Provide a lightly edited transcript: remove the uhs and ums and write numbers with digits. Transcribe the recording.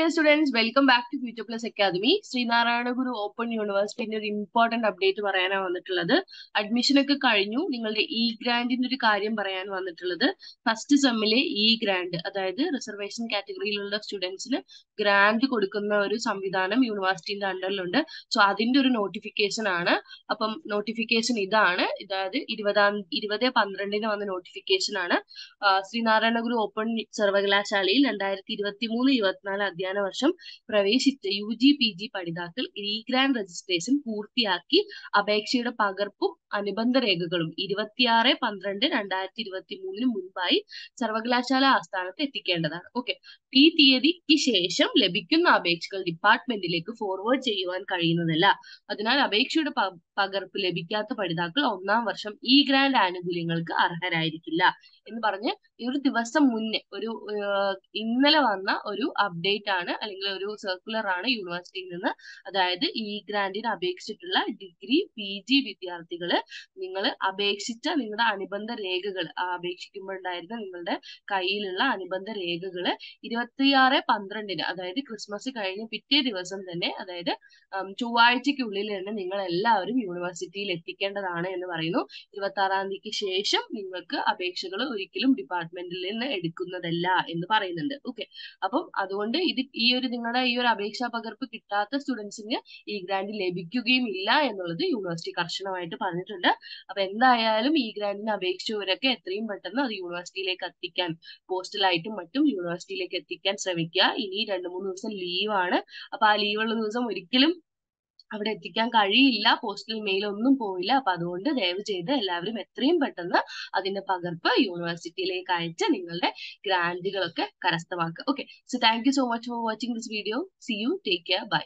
dear students, welcome back to Future Plus Academy. Srinarayana Guru Open University ഒരു important update പറയാനാണ് വന്നിട്ടുള്ളത്. Admission ഒക്കെ കഴിഞ്ഞു. നിങ്ങളുടെ ഇ ഗ്രാൻഡിന്റെ ഒരു കാര്യം പറയാൻ വന്നിട്ടുള്ളത്. ഫസ്റ്റ് സെമ്മിലെ ഇ ഗ്രാൻഡ്, അതായത് റിസർവേഷൻ കാറ്റഗറിയിലുള്ള സ്റ്റുഡൻസിന് ഗ്രാൻഡ് കൊടുക്കുന്ന ഒരു സംവിധാനം യൂണിവേഴ്സിറ്റിന്റെ അണ്ടറിലുണ്ട്. സോ അതിന്റെ ഒരു നോട്ടിഫിക്കേഷൻ ആണ്. അപ്പം നോട്ടിഫിക്കേഷൻ ഇതാണ്, അതായത് 20/12 വന്ന നോട്ടിഫിക്കേഷൻ ആണ്. ശ്രീനാരായണ ഗുരു ഓപ്പൺ സർവകലാശാലയിൽ 2023-24 അധ്യയന വർഷം പ്രവേശിച്ച UG PG പഠിതാക്കൾ ഇ ഗ്രാൻഡ് രജിസ്ട്രേഷൻ പൂർത്തിയാക്കി അപേക്ഷയുടെ പകർപ്പും അനുബന്ധ രേഖകളും 26/12/2023 മുൻപായി സർവകലാശാല ആസ്ഥാനത്ത് എത്തിക്കേണ്ടതാണ്. ഓക്കെ, ഈ തീയതിക്ക് ശേഷം ലഭിക്കുന്ന അപേക്ഷകൾ ഡിപ്പാർട്ട്മെന്റിലേക്ക് ഫോർവേഡ് ചെയ്യുവാൻ കഴിയുന്നതല്ല. അതിനാൽ അപേക്ഷയുടെ പകർപ്പ് ലഭിക്കാത്ത പഠിതാക്കൾ 1-ാം വർഷം ഇ ഗ്രാൻഡ് ആനുകൂല്യങ്ങൾക്ക് അർഹരായിരിക്കില്ല എന്ന് പറഞ്ഞ് ഒരു ദിവസം മുന്നേ ഇന്നലെ വന്ന ഒരു അപ്ഡേറ്റ് ആണ്, അല്ലെങ്കിൽ ഒരു സർക്കുലർ ആണ് യൂണിവേഴ്സിറ്റിയിൽ നിന്ന്. അതായത് ഇ ഗ്രാൻഡിന് അപേക്ഷിച്ചിട്ടുള്ള ഡിഗ്രി PG വിദ്യാർത്ഥികള് നിങ്ങൾ അപേക്ഷിച്ച നിങ്ങളുടെ അനുബന്ധ രേഖകൾ, അപേക്ഷിക്കുമ്പോൾ ഉണ്ടായിരുന്ന നിങ്ങളുടെ കയ്യിലുള്ള അനുബന്ധ രേഖകള് 26/12 അതായത് ക്രിസ്മസ് കഴിഞ്ഞ് പിറ്റേ ദിവസം തന്നെ, അതായത് ചൊവ്വാഴ്ചയ്ക്കുള്ളിൽ തന്നെ നിങ്ങൾ എല്ലാവരും യൂണിവേഴ്സിറ്റിയിൽ എത്തിക്കേണ്ടതാണ് എന്ന് പറയുന്നു. 26-ാം തീയതിക്ക് ശേഷം നിങ്ങൾക്ക് അപേക്ഷകൾ ഒരിക്കലും ഡിപ്പാർട്ട്മെന്റിൽ നിന്ന് എടുക്കുന്നതല്ല എന്ന് പറയുന്നുണ്ട്. ഓക്കെ, അപ്പം അതുകൊണ്ട് നിങ്ങളുടെ ഈ ഒരു അപേക്ഷാ പകർപ്പ് കിട്ടാത്ത സ്റ്റുഡൻസിന് ഈ ഗ്രാൻഡ് ലഭിക്കുകയും ഇല്ല എന്നുള്ളത് യൂണിവേഴ്സിറ്റി കർശനമായിട്ട് പറഞ്ഞിട്ടുണ്ട്. അപ്പൊ എന്തായാലും ഈ ഗ്രാൻഡിന് അപേക്ഷിച്ചവരൊക്കെ എത്രയും പെട്ടെന്ന് അത് യൂണിവേഴ്സിറ്റിയിലേക്ക് എത്തിക്കാൻ, പോസ്റ്റലായിട്ടും മറ്റും യൂണിവേഴ്സിറ്റിയിലേക്ക് എത്തിക്കാൻ ശ്രമിക്കുക. ഇനി 2-3 ദിവസം ലീവാണ്. അപ്പൊ ആ ലീവുള്ള ദിവസം ഒരിക്കലും അവിടെ എത്തിക്കാൻ കഴിയില്ല, പോസ്റ്റൽ മെയിൽ ഒന്നും പോയില്ല. അപ്പൊ അതുകൊണ്ട് ദയവ് ചെയ്ത് എല്ലാവരും എത്രയും പെട്ടെന്ന് അതിന്റെ പകർപ്പ് യൂണിവേഴ്സിറ്റിയിലേക്ക് അയച്ച് നിങ്ങളുടെ ഗ്രാൻഡുകളൊക്കെ കരസ്ഥമാക്കുക. Okay, so thank you so much for watching this video. See you, take care, by.